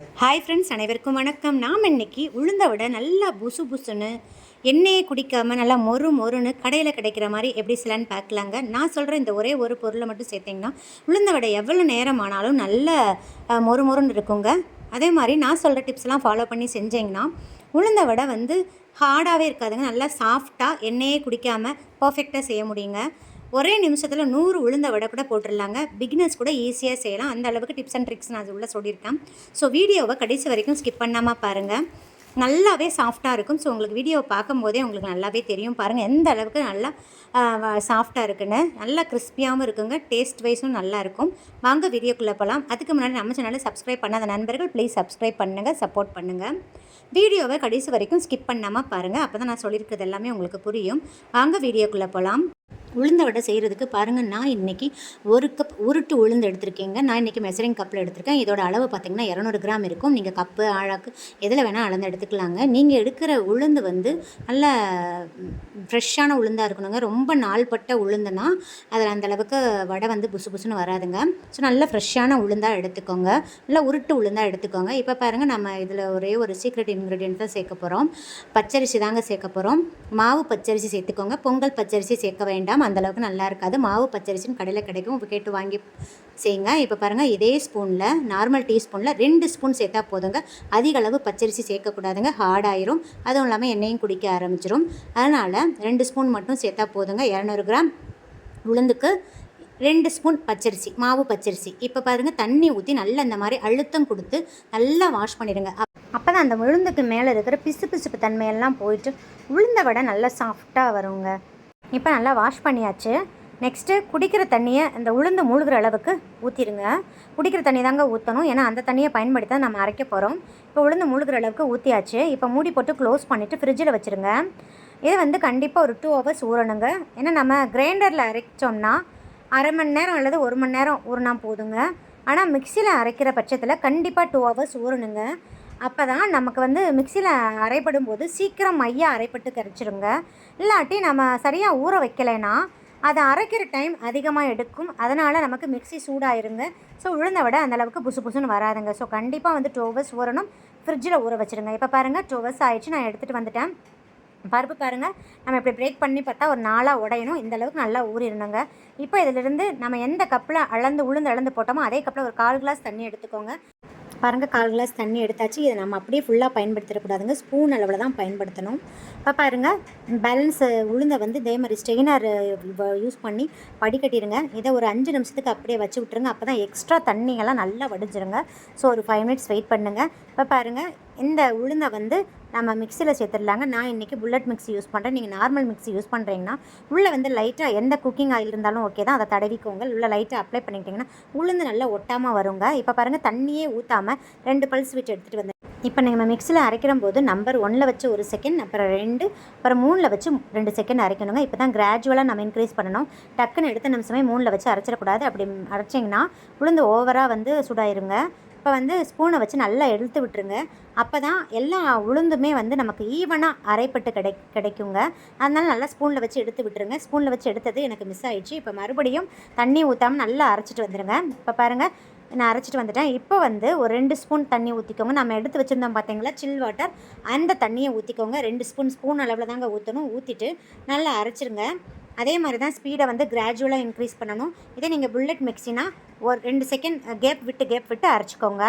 Hi friends, அனைவருக்கும் வணக்கம். நாம் இன்னைக்கு உளுந்த வடை நல்லா புசு புசுன்னு எண்ணெயை குடிக்காமல் நல்லா மொறு மொறுன்னு கடையில் கிடைக்கிற மாதிரி எப்படி செய்யலான்னு பார்க்கலாங்க. நான் சொல்கிற இந்த ஒரே ஒரு பொருளை மட்டும் சேர்த்திங்கன்னா உளுந்த வடை எவ்வளோ நேரம் ஆனாலும் நல்ல மொறு மொறுன்னு இருக்குங்க. அதே மாதிரி நான் சொல்கிற டிப்ஸ்லாம் ஃபாலோ பண்ணி செஞ்சிங்கன்னா உளுந்த வடை ஹார்டாகவே இருக்காதுங்க. நல்லா சாஃப்டாக எண்ணெயே குடிக்காமல் பர்ஃபெக்டாக செய்ய முடியுங்க. ஒரே நிமிஷத்தில் 100 உளுந்த வடை கூட போட்டுடலாங்க. பிகினர்ஸ் கூட ஈஸியாக செய்யலாம். அந்த அளவுக்கு டிப்ஸ் அண்ட் ட்ரிக்ஸ் நான் உள்ளே சொல்லியிருக்கேன். ஸோ வீடியோவை கடைசி வரைக்கும் ஸ்கிப் பண்ணாமல் பாருங்கள். நல்லாவே சாஃப்டாக இருக்கும். ஸோ உங்களுக்கு வீடியோவை பார்க்கும்போதே உங்களுக்கு நல்லாவே தெரியும். பாருங்கள் எந்த அளவுக்கு நல்லா சாஃப்டாக இருக்குன்னு. நல்லா கிறிஸ்பியாகவும் இருக்குங்க. டேஸ்ட் வைஸும் நல்லாயிருக்கும். வாங்க வீடியோக்குள்ளே போகலாம். அதுக்கு முன்னாடி நம்ம சேனலை சப்ஸ்கிரைப் பண்ணாத நண்பர்கள் ப்ளீஸ் சப்ஸ்கிரைப் பண்ணுங்கள், சப்போர்ட் பண்ணுங்கள். வீடியோவை கடைசி வரைக்கும் ஸ்கிப் பண்ணாமல் பாருங்கள். அப்போ தான் நான் சொல்லியிருக்கிறது எல்லாமே உங்களுக்கு புரியும். வாங்க வீடியோக்குள்ளே போகலாம். உளுந்த வடை செய்கிறதுக்கு பாருங்கள், நான் இன்றைக்கி 1 கப் உருட்டு உளுந்து எடுத்திருக்கேங்க. நான் இன்றைக்கி மெஷரிங் கப்பில் எடுத்திருக்கேன். இதோட அளவு பார்த்திங்கன்னா 200 கிராம் இருக்கும். நீங்கள் கப்பு ஆழாக்கு எதில் வேணால் அளந்து எடுத்துக்கலாங்க. நீங்கள் எடுக்கிற உளுந்து நல்ல ஃப்ரெஷ்ஷான உளுந்தாக இருக்கணுங்க. ரொம்ப நாள்பட்ட உளுந்துனா அதில் அந்தளவுக்கு வடை புசு புசுன்னு வராதுங்க. ஸோ நல்ல ஃப்ரெஷ்ஷான உளுந்தாக எடுத்துக்கோங்க. நல்லா உருட்டு உளுந்தாக எடுத்துக்கோங்க. இப்போ பாருங்கள், நம்ம இதில் ஒரே ஒரு சீக்ரெட் இன்க்ரீடியன்ட் தான் சேர்க்க போகிறோம். பச்சரிசி தாங்க சேர்க்க போகிறோம். மாவு பச்சரிசி சேர்த்துக்கோங்க. பொங்கல் பச்சரிசி சேர்க்க வேண்டாம், அந்தளவுக்கு நல்லா இருக்காது. மாவு பச்சரிசின்னு கடையில் கிடைக்கும், இப்போ கேட்டு வாங்கி செய்யுங்க. இப்போ பாருங்கள், இதே ஸ்பூனில் நார்மல் டீஸ்பூனில் 2 ஸ்பூன் சேர்த்தா போதுங்க. அதிக அளவு பச்சரிசி சேர்க்கக்கூடாதுங்க, ஹார்ட் ஆயிரும். அதுவும் இல்லாமல் எண்ணெயும் குடிக்க ஆரம்பிச்சிடும். அதனால் 2 ஸ்பூன் மட்டும் சேர்த்தா போதுங்க. 200 கிராம் உளுந்துக்கு 2 ஸ்பூன் பச்சரிசி, மாவு பச்சரிசி. இப்போ பாருங்கள், தண்ணி ஊற்றி நல்லா இந்த மாதிரி அழுத்தம் கொடுத்து நல்லா வாஷ் பண்ணிடுங்க. அப்போ தான் அந்த உளுந்துக்கு மேலே இருக்கிற பிசு பிசுப்பு தன்மையெல்லாம் போயிட்டு உளுந்த வடை நல்லா சாஃப்டாக வருங்க. இப்போ நல்லா வாஷ் பண்ணியாச்சு. நெக்ஸ்ட்டு குடிக்கிற தண்ணியை இந்த உளுந்து மூழ்கிற அளவுக்கு ஊற்றிடுங்க. குடிக்கிற தண்ணி தாங்க ஊற்றணும், ஏன்னா அந்த தண்ணியை பயன்படுத்தி தான் நம்ம அரைக்க போகிறோம். இப்போ உளுந்து மூழ்கிற அளவுக்கு ஊற்றியாச்சு. இப்போ மூடி போட்டு க்ளோஸ் பண்ணிவிட்டு ஃப்ரிட்ஜில் வச்சுருங்க. இது கண்டிப்பாக ஒரு 2 ஹவர்ஸ் ஊறணுங்க. ஏன்னா நம்ம கிரைண்டரில் அரைச்சோம்னா அரை மணி நேரம் அல்லது 1 மணி நேரம் ஊறினா போதுங்க. ஆனால் மிக்சியில் அரைக்கிற பட்சத்தில் கண்டிப்பாக 2 ஹவர்ஸ் ஊறணுங்க. அப்போ தான் நமக்கு மிக்சியில் அரைப்படும் போது சீக்கிரம் மையாக அரைப்பட்டு கரைச்சிருங்க. இல்லாட்டி நம்ம சரியாக ஊற வைக்கலைன்னா அதை அரைக்கிற டைம் அதிகமாக எடுக்கும். அதனால் நமக்கு மிக்சி சூடாயிருங்க. ஸோ உளுந்த வடை அந்தளவுக்கு புசு புசுன்னு வராதுங்க. ஸோ கண்டிப்பாக 2 ஹவர்ஸ் ஊறணும். ஃப்ரிட்ஜில் ஊற வச்சுருங்க. இப்போ பாருங்கள், 2 ஹவர்ஸ் ஆயிடுச்சு. நான் எடுத்துகிட்டு வந்துட்டேன். பருப்பு பாருங்கள், நம்ம இப்படி பிரேக் பண்ணி பார்த்தா ஒரு 4 உடையணும். இந்தளவுக்கு நல்லா ஊறிடணுங்க. இப்போ இதிலிருந்து நம்ம எந்த கப்பில் உளுந்து அளந்து போட்டோமோ அதே கப்பில் ஒரு 1/4 கிளாஸ் தண்ணி எடுத்துக்கோங்க. பாருங்கள், 1/4 கிளாஸ் தண்ணி எடுத்தாச்சு. இதை நம்ம அப்படியே ஃபுல்லாக பயன்படுத்திடக்கூடாதுங்க, ஸ்பூன் அளவில் தான் பயன்படுத்தணும். இப்போ பாருங்கள், பேலன்ஸ் உளுந்தை இதே மாதிரி ஸ்ட்ரெயினர் யூஸ் பண்ணி வடிகட்டிடுங்க. இதை ஒரு 5 நிமிஷத்துக்கு அப்படியே வச்சு விட்ருங்க. அப்போ தான் எக்ஸ்ட்ரா தண்ணியெல்லாம் நல்லா வடிஞ்சிருங்க. ஸோ ஒரு 5 மினிட்ஸ் வெயிட் பண்ணுங்கள். இப்போ பாருங்கள், இந்த உளுந்தை நம்ம மிக்சியில் சேர்த்துடலாங்க. நான் இன்றைக்கி புல்லட் மிக்ஸி யூஸ் பண்ணுறேன். நீங்கள் நார்மல் மிக்ஸி யூஸ் பண்ணுறீங்கன்னா உள்ளே லைட்டாக எந்த குக்கிங் ஆயில் இருந்தாலும் ஓகே தான், அதை தடவிக்கோங்க. உள்ளே லைட்டாக அப்ளை பண்ணிக்கிட்டிங்கன்னா உளுந்து நல்லா ஒட்டாமல் வருங்க. இப்போ பாருங்கள், தண்ணியே ஊற்றாமல் 2 பல்ஸ் விட்டு எடுத்துகிட்டு வந்து இப்போ நம்ம மிக்சியில் அரைக்கிற போது நம்பர் 1ல் வச்சு 1 செகண்ட், அப்புறம் 2, அப்புறம் 3ல் வச்சு 2 செகண்ட் அரைக்கணுங்க. இப்போ தான் கிராஜுவலாக நம்ம இன்க்ரீஸ் பண்ணணும். டக்குன்னு எடுத்த நிமிஷமே 3ல் வச்சு அரைச்சிடக்கூடாது. அப்படி அரைச்சிங்கன்னா உளுந்து ஓவராக சூடாயிருங்க. இப்போ ஸ்பூனை வச்சு நல்லா எடுத்து விட்டுருங்க. அப்போ தான் எல்லா உளுந்துமே நமக்கு ஈவனாக அரைப்பட்டு கிடைக்குங்க. அதனால் நல்லா ஸ்பூனில் வச்சு எடுத்து விட்டுருங்க. ஸ்பூனில் வச்சு எடுத்தது எனக்கு மிஸ் ஆகிடுச்சு. இப்போ மறுபடியும் தண்ணி ஊற்றாமல் நல்லா அரைச்சிட்டு வந்துடுங்க. இப்போ பாருங்கள், நான் அரைச்சிட்டு வந்துட்டேன். இப்போ ஒரு 2 ஸ்பூன் தண்ணி ஊற்றிக்கோங்க. நம்ம எடுத்து வச்சுருந்தோம் பார்த்தீங்களா சில் வாட்டர், அந்த தண்ணியை ஊற்றிக்கோங்க. 2 ஸ்பூன் அளவில் தாங்க ஊற்றணும். ஊற்றிட்டு நல்லா அரைச்சிருங்க. அதே மாதிரி தான் ஸ்பீடை கிராஜுவலாக இன்க்ரீஸ் பண்ணணும். இதே நீங்கள் புல்லட் மிக்ஸினா ஒரு 2 செகண்ட் கேப் விட்டு அரைச்சிக்கோங்க.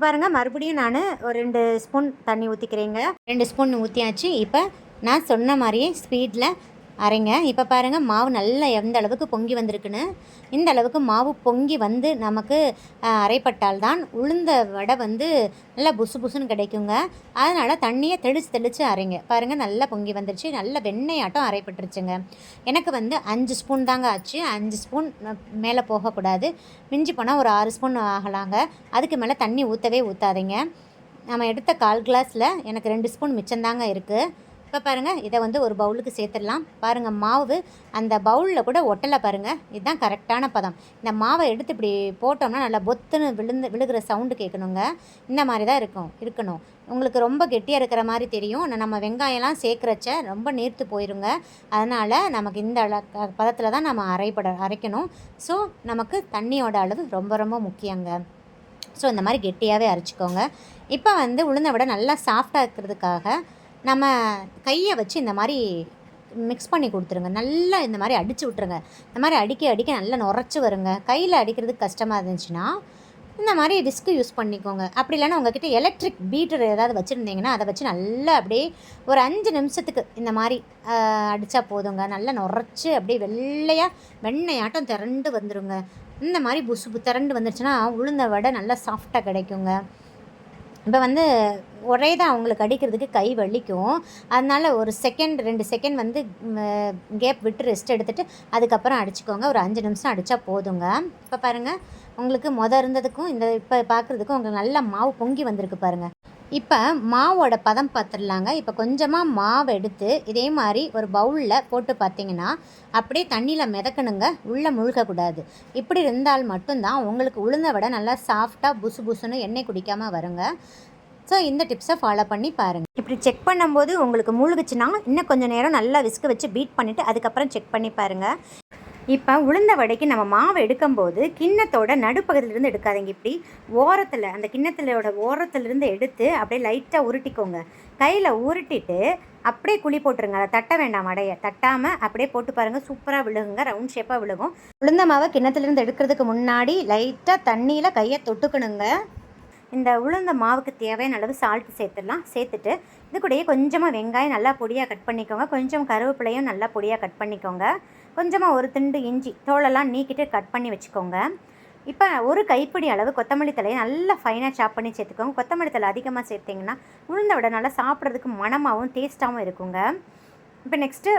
பாருங்கள், மறுபடியும் நான் ஒரு 2 ஸ்பூன் தண்ணி ஊற்றிக்கிறேங்க. 2 ஸ்பூன் ஊற்றியாச்சு. இப்போ நான் சொன்ன மாதிரியே ஸ்பீடில் அரைங்க. இப்போ பாருங்கள், மாவு நல்லா எந்த அளவுக்கு பொங்கி வந்திருக்குன்னு. இந்த அளவுக்கு மாவு பொங்கி நமக்கு அரைப்பட்டால் தான் உளுந்த வடை நல்லா புசு புசுன்னு கிடைக்குங்க. அதனால் தண்ணியை தெளித்து அரைங்க. பாருங்கள், நல்லா பொங்கி வந்துருச்சு. நல்ல வெண்ணெயாட்டம் அரைப்பட்டுருச்சுங்க. எனக்கு 5 ஸ்பூன் தாங்க ஆச்சு. 5 ஸ்பூன் மேலே போகக்கூடாது. மிஞ்சி போனால் ஒரு 6 ஸ்பூன் ஆகலாங்க. அதுக்கு மேலே தண்ணி ஊற்றாதீங்க. நம்ம எடுத்த 1/4 கிளாஸில் எனக்கு 2 ஸ்பூன் மிச்சம்தாங்க இருக்குது. இப்போ பாருங்கள், இதை ஒரு பவுலுக்கு சேர்த்துடலாம். பாருங்கள், மாவு அந்த பவுலில் கூட ஒட்டலை பாருங்கள். இதுதான் கரெக்டான பதம். இந்த மாவை எடுத்து இப்படி போட்டோம்னா நல்லா பொத்துன்னு விழுகிற சவுண்டு கேட்கணுங்க. இந்த மாதிரி தான் இருக்கணும். உங்களுக்கு ரொம்ப கெட்டியாக இருக்கிற மாதிரி தெரியும். நம்ம வெங்காயம்லாம் சேர்க்குறச்ச ரொம்ப நீர்த்து போயிருங்க. அதனால் நமக்கு இந்த பதத்தில் தான் நம்ம அரைக்கணும். ஸோ நமக்கு தண்ணியோட அளவு ரொம்ப ரொம்ப முக்கியங்க. ஸோ இந்த மாதிரி கெட்டியாகவே அரைச்சிக்கோங்க. இப்போ வந்து உளுந்த வடை நல்லா சாஃப்டாக இருக்கிறதுக்காக நம்ம கையை வச்சு இந்த மாதிரி மிக்ஸ் பண்ணி கொடுத்துருங்க. நல்லா இந்த மாதிரி அடித்து விட்ருங்க. இந்த மாதிரி அடிக்க அடிக்க நல்லா நுரைச்சி வருங்க. கையில் அடிக்கிறதுக்கு கஷ்டமாக இருந்துச்சுன்னா இந்த மாதிரி டிஸ்க்கு யூஸ் பண்ணிக்கோங்க. அப்படி இல்லைன்னா உங்கள்கிட்ட எலக்ட்ரிக் பீட்டர் ஏதாவது வச்சுருந்தீங்கன்னா அதை வச்சு நல்லா அப்படியே ஒரு 5 நிமிஷத்துக்கு இந்த மாதிரி அடித்தா போதுங்க. நல்லா நுரைச்சி அப்படியே வெள்ளையாக வெண்ணெயாட்டம் திரண்டு வந்துடுங்க. இந்த மாதிரி புசு திரண்டு வந்துருச்சுன்னா உளுந்த வடை நல்லா சாஃப்டாக கிடைக்குங்க. இப்போ வந்து ஒரே தான் அவங்களுக்கு அடிக்கிறதுக்கு கை வலிக்கும். அதனால் ஒரு செகண்ட் 2 செகண்ட் வந்து கேப் விட்டு ரெஸ்ட் எடுத்துகிட்டு அதுக்கப்புறம் அடிச்சுக்கோங்க. ஒரு 5 நிமிஷம் அடித்தா போதுங்க. இப்போ பாருங்கள், உங்களுக்கு இருந்ததுக்கும் இந்த இப்போ பார்க்குறதுக்கும் உங்களுக்கு நல்லா மாவு பொங்கி வந்திருக்கு பாருங்கள். இப்போ மாவோட பதம் பார்த்துடலாங்க. இப்போ கொஞ்சமாக மாவு எடுத்து இதே மாதிரி ஒரு பவுலில் போட்டு பார்த்தீங்கன்னா அப்படியே தண்ணியில் மிதக்கணுங்க, உள்ளே முழுகக்கூடாது. இப்படி இருந்தால் மட்டும்தான் உங்களுக்கு உளுந்த வடை நல்லா சாஃப்டாக புசு புசுன்னு எண்ணெய் குடிக்காமல் வருங்க. ஸோ இந்த டிப்ஸை ஃபாலோ பண்ணி பாருங்கள். இப்படி செக் பண்ணும்போது உங்களுக்கு மூழ்குச்சுன்னா இன்னும் கொஞ்சம் நேரம் நல்லா விஸ்க வச்சு பீட் பண்ணிவிட்டு அதுக்கப்புறம் செக் பண்ணி பாருங்கள். இப்போ உளுந்த வடைக்கு நம்ம மாவு எடுக்கும்போது கிண்ணத்தோட நடுப்பகுதியிலேருந்து எடுக்காதீங்க. இப்படி ஓரத்தில் அந்த கிண்ணத்திலோட ஓரத்துலேருந்து எடுத்து அப்படியே லைட்டாக உருட்டிக்கோங்க. கையில் உருட்டிட்டு அப்படியே குழி போட்டுருங்க. அதை தட்ட வேண்டாம், வடையை தட்டாமல் அப்படியே போட்டு பாருங்கள். சூப்பராக விழுகுங்க, ரவுண்ட் ஷேப்பாக விழுகும். உளுந்த மாவை கிண்ணத்துலேருந்து எடுக்கிறதுக்கு முன்னாடி லைட்டாக தண்ணியில் கையை தொட்டுக்கணுங்க. இந்த உளுந்த மாவுக்கு தேவையான அளவு சால்ட்டு சேர்த்துடலாம். சேர்த்துட்டு இது கூடயே கொஞ்சமாக வெங்காயம் நல்லா பொடியாக கட் பண்ணிக்கோங்க. கொஞ்சம் கருவேப்பிலையும் நல்லா பொடியாக கட் பண்ணிக்கோங்க. கொஞ்சமாக ஒரு துண்டு இஞ்சி தோலெல்லாம் நீக்கிட்டு கட் பண்ணி வச்சுக்கோங்க. இப்போ ஒரு கைப்பிடி அளவு கொத்தமல்லி தலையை நல்லா ஃபைனாக சாப் பண்ணி சேர்த்துக்கோங்க. கொத்தமல்லி தலை அதிகமாக சேர்த்திங்கன்னா உளுந்த வடை நல்லா சாப்பிட்றதுக்கு மணமாகவும் டேஸ்ட்டாகவும் இருக்குங்க. இப்போ நெக்ஸ்ட்டு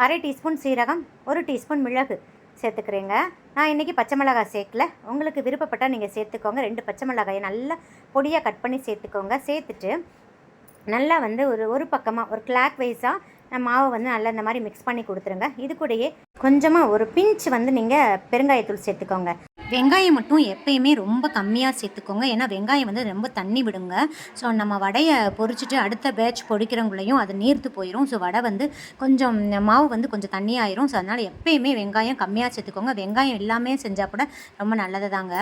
1/2 டீஸ்பூன் சீரகம், 1 டீஸ்பூன் மிளகு சேர்த்துக்கிறேங்க. நான் இன்றைக்கி பச்சை மிளகாய் சேர்க்கல, உங்களுக்கு விருப்பப்பட்டால் நீங்கள் சேர்த்துக்கோங்க. 2 பச்சை மிளகாயை நல்லா பொடியாக கட் பண்ணி சேர்த்துக்கோங்க. சேர்த்துட்டு நல்லா வந்து ஒரு பக்கமாக ஒரு கிளாக் வைஸாக மாவை வந்து நல்லா இந்த மாதிரி மிக்ஸ் பண்ணி கொடுத்துருங்க. இது கூடயே கொஞ்சமாக ஒரு பிஞ்ச் வந்து நீங்கள் பெருங்காயத்தூள் சேர்த்துக்கோங்க. வெங்காயம் மட்டும் எப்பயுமே ரொம்ப கம்மியாக சேர்த்துக்கோங்க. ஏன்னா வெங்காயம் வந்து ரொம்ப தண்ணி விடுங்க. ஸோ நம்ம வடையை பொரிச்சிட்டு அடுத்த பேட்ச் பொரிக்கிறவங்களையும் அது நீர்த்து போயிடும். ஸோ வடை வந்து கொஞ்சம் மாவு வந்து கொஞ்சம் தண்ணியாயிரும். ஸோ அதனால் எப்பயுமே வெங்காயம் கம்மியாக சேர்த்துக்கோங்க. வெங்காயம் இல்லாமல் செஞ்சால் கூட ரொம்ப நல்லது தாங்க.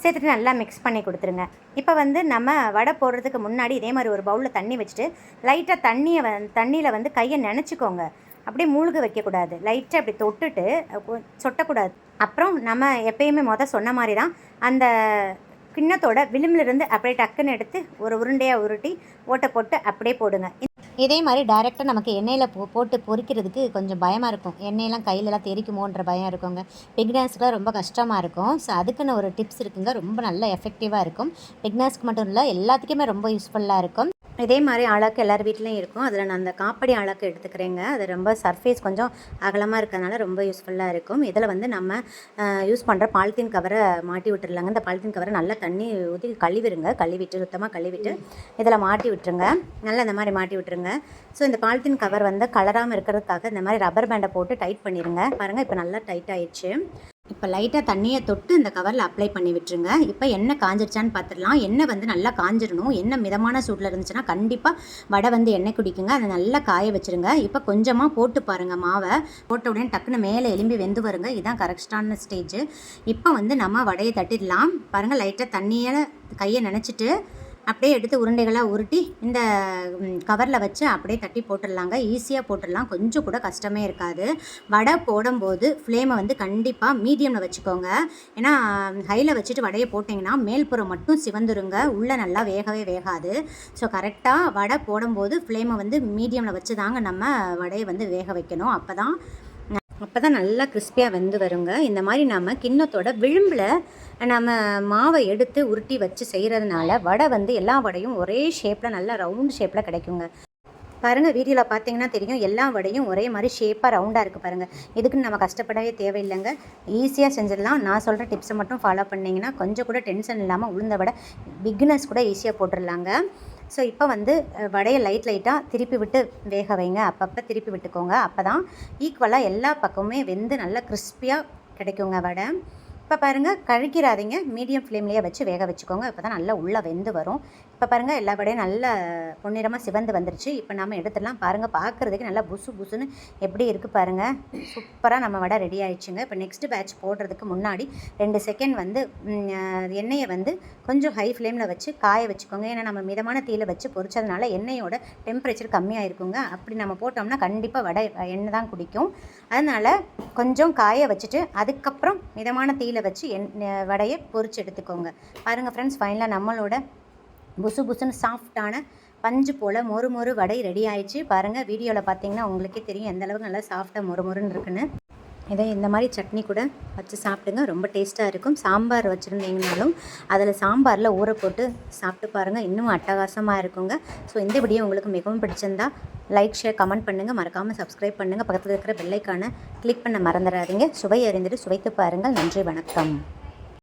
சேர்த்துட்டு நல்லா மிக்ஸ் பண்ணி கொடுத்துருங்க. இப்போ வந்து நம்ம வடை போடுறதுக்கு முன்னாடி இதே மாதிரி ஒரு பவுலில் தண்ணி வச்சுட்டு லைட்டாக தண்ணியில் வந்து கையை நினச்சிக்கோங்க. அப்படியே மூழ்க வைக்கக்கூடாது, லைட்டாக அப்படி தொட்டுட்டு சொட்டக்கூடாது. அப்புறம் நம்ம எப்பயுமே சொன்ன மாதிரி தான் அந்த கிண்ணத்தோட விளிம்பிலிருந்து அப்படியே டக்குன்னு எடுத்து ஒரு உருண்டையாக உருட்டி ஓட்டை போட்டு அப்படியே போடுங்க. இதே மாதிரி டைரெக்டாக நமக்கு எண்ணெயில் போட்டு பொரிக்கிறதுக்கு கொஞ்சம் பயமாக இருக்கும். எண்ணெயெல்லாம் கையிலலாம் தெரிக்குமோன்ற பயம் இருக்குங்க. பிகினர்ஸ்க்குலாம் ரொம்ப கஷ்டமாக இருக்கும். ஸோ அதுக்குன்னு ஒரு டிப்ஸ் இருக்குங்க, ரொம்ப நல்லா எஃபெக்டிவாக இருக்கும். பிகினர்ஸ்க்கு மட்டும் இல்லை, எல்லாத்துக்குமே ரொம்ப யூஸ்ஃபுல்லாக இருக்கும். இதே மாதிரி ஆளாக்கு எல்லார் வீட்லேயும் இருக்கும். அதில் நான் அந்த காப்படி ஆளாக்கு எடுத்துக்கிறேங்க. அது ரொம்ப சர்ஃபேஸ் கொஞ்சம் அகலமாக இருக்கிறதுனால ரொம்ப யூஸ்ஃபுல்லாக இருக்கும். இதில் வந்து நம்ம யூஸ் பண்ணுற பாலித்தீன் கவரை மாட்டி விட்டுருலாங்க. இந்த பாலித்தீன் கவரை நல்லா தண்ணி ஊற்றி கழுவிட்டு சுத்தமாக கழுவிட்டு இதில் மாட்டி விட்டுருங்க. நல்லா இந்த மாதிரி மாட்டி விட்டுருங்க. ஸோ இந்த பாலித்தீன் கவர் வந்து கலராமல் இருக்கிறதுக்காக இந்த மாதிரி ரப்பர் பேண்டை போட்டு டைட் பண்ணிடுங்க. பாருங்கள், இப்போ நல்லா டைட் ஆயிடுச்சு. இப்போ லைட்டாக தண்ணியை தொட்டு இந்த கவரில் அப்ளை பண்ணி விட்டுருங்க. இப்போ எண்ணெய் காஞ்சிருச்சான்னு பார்த்துடலாம். எண்ணெய் வந்து நல்லா காஞ்சிடணும். எண்ணெய் மிதமான சூட்டில் இருந்துச்சுன்னா கண்டிப்பாக வடை வந்து எண்ணெய் குடிக்குங்க. அதை நல்லா காய வச்சுருங்க. இப்போ கொஞ்சமாக போட்டு பாருங்கள். மாவை போட்ட உடனே டக்குன்னு மேலே எலும்பி வெந்து வருங்க. இதுதான் கரெக்டான ஸ்டேஜ். இப்போ வந்து நம்ம வடையை தட்டிடலாம். பாருங்கள், லைட்டாக தண்ணியை கையை நினச்சிட்டு அப்படியே எடுத்து உருண்டைகளாக உருட்டி இந்த கவரில் வச்சு அப்படியே தட்டி போட்டுடலாங்க. ஈஸியாக போட்டுடலாம், கொஞ்சம் கூட கஷ்டமே இருக்காது. வடை போடும்போது ஃப்ளேமை வந்து கண்டிப்பாக மீடியமில் வச்சுக்கோங்க. ஏன்னா ஹையில் வச்சுட்டு வடையை போட்டிங்கன்னா மேல்புறம் மட்டும் சிவந்துருங்க, உள்ளே நல்லா வேகவே வேகாது. ஸோ கரெக்டாக வடை போடும்போது ஃப்ளேமை வந்து மீடியமில் வச்சு தாங்க நம்ம வடையை வந்து வேக வைக்கணும். அப்போ தான் நல்லா கிறிஸ்பியாக வெந்து வருங்க. இந்த மாதிரி நம்ம கிண்ணத்தோட விளிம்பில் நம்ம மாவை எடுத்து உருட்டி வச்சு செய்கிறதுனால வடை வந்து எல்லா வடையும் ஒரே ஷேப்பில் நல்லா ரவுண்ட் ஷேப்பில் கிடைக்குங்க. பாருங்கள், வீடியோவில் பார்த்தீங்கன்னா தெரியும், எல்லா வடையும் ஒரே மாதிரி ஷேப்பாக ரவுண்டாக இருக்குது பாருங்கள். இதுக்குன்னு நம்ம கஷ்டப்படவே தேவையில்லைங்க, ஈஸியாக செஞ்சிடலாம். நான் சொல்கிற டிப்ஸை மட்டும் ஃபாலோ பண்ணிங்கன்னா கொஞ்சம் கூட டென்ஷன் இல்லாமல் உளுந்த வடை பிகினர்ஸ் கூட ஈஸியாக போட்டுடலாங்க. ஸோ இப்போ வந்து வடையை லைட்டாக திருப்பி விட்டு வேக வைங்க. அப்பப்போ திருப்பி விட்டுக்கோங்க. அப்போ தான் ஈக்குவலாக எல்லா பக்கமுமே வெந்து நல்லா கிறிஸ்பியாக கிடைக்குங்க வடை. இப்போ பாருங்கள், கழிக்கிறாதீங்க, மீடியம் ஃப்ளேம்லேயே வச்சு வேக வச்சுக்கோங்க. அப்போ தான் நல்லா உள்ளே வெந்து வரும். இப்போ பாருங்கள், எல்லா வடையும் நல்லா பொன்னிறமாக சிவந்து வந்துருச்சு. இப்போ நம்ம எடுத்துடலாம். பாருங்கள், பார்க்குறதுக்கு நல்லா புசு புசுன்னு எப்படி இருக்குது பாருங்கள். சூப்பராக நம்ம வடை ரெடி ஆயிடுச்சுங்க. இப்போ நெக்ஸ்ட்டு பேட்ச் போடுறதுக்கு முன்னாடி 2 செகண்ட் வந்து எண்ணெயை வந்து கொஞ்சம் ஹை ஃப்ளேமில் வச்சு காய வச்சுக்கோங்க. ஏன்னா நம்ம மிதமான தீயில் வச்சு பொரிச்சதுனால எண்ணெயோட டெம்பரேச்சர் கம்மியாக இருக்குங்க. அப்படி நம்ம போட்டோம்னா கண்டிப்பாக வடை எண்ணெய் தான் குடிக்கும். அதனால் கொஞ்சம் காய வச்சுட்டு அதுக்கப்புறம் மிதமான தீயில் வச்சு வடையை பொரிச்சு எடுத்துக்கோங்க. பாருங்கள் ஃப்ரெண்ட்ஸ், ஃபைனலாக நம்மளோட புசு புசுன்னு சாஃப்டான பஞ்சு போல் மொறு மொறு வடை ரெடி ஆயிடுச்சு. பாருங்கள், வீடியோவில் பார்த்தீங்கன்னா உங்களுக்கே தெரியும் எந்தளவுக்கு நல்லா சாஃப்டாக மொறு மொறுன்னு இருக்குன்னு. இதை இந்த மாதிரி சட்னி கூட வச்சு சாப்பிடுங்க, ரொம்ப டேஸ்ட்டாக இருக்கும். சாம்பார் வச்சுருந்தீங்கனாலும் அதில் சாம்பாரில் ஊற போட்டு சாப்பிட்டு பாருங்கள், இன்னும் அட்டகாசமாக இருக்குங்க. ஸோ இந்த வீடியோ உங்களுக்கு மிகவும் பிடிச்சிருந்தா லைக், ஷேர், கமெண்ட் பண்ணுங்கள். மறக்காமல் சப்ஸ்கிரைப் பண்ணுங்கள். பக்கத்தில் இருக்கிற பெல்லைக்கான கிளிக் பண்ண மறந்துடாதீங்க. சுவை அறிந்துட்டு சுவைத்து பாருங்கள். நன்றி, வணக்கம்.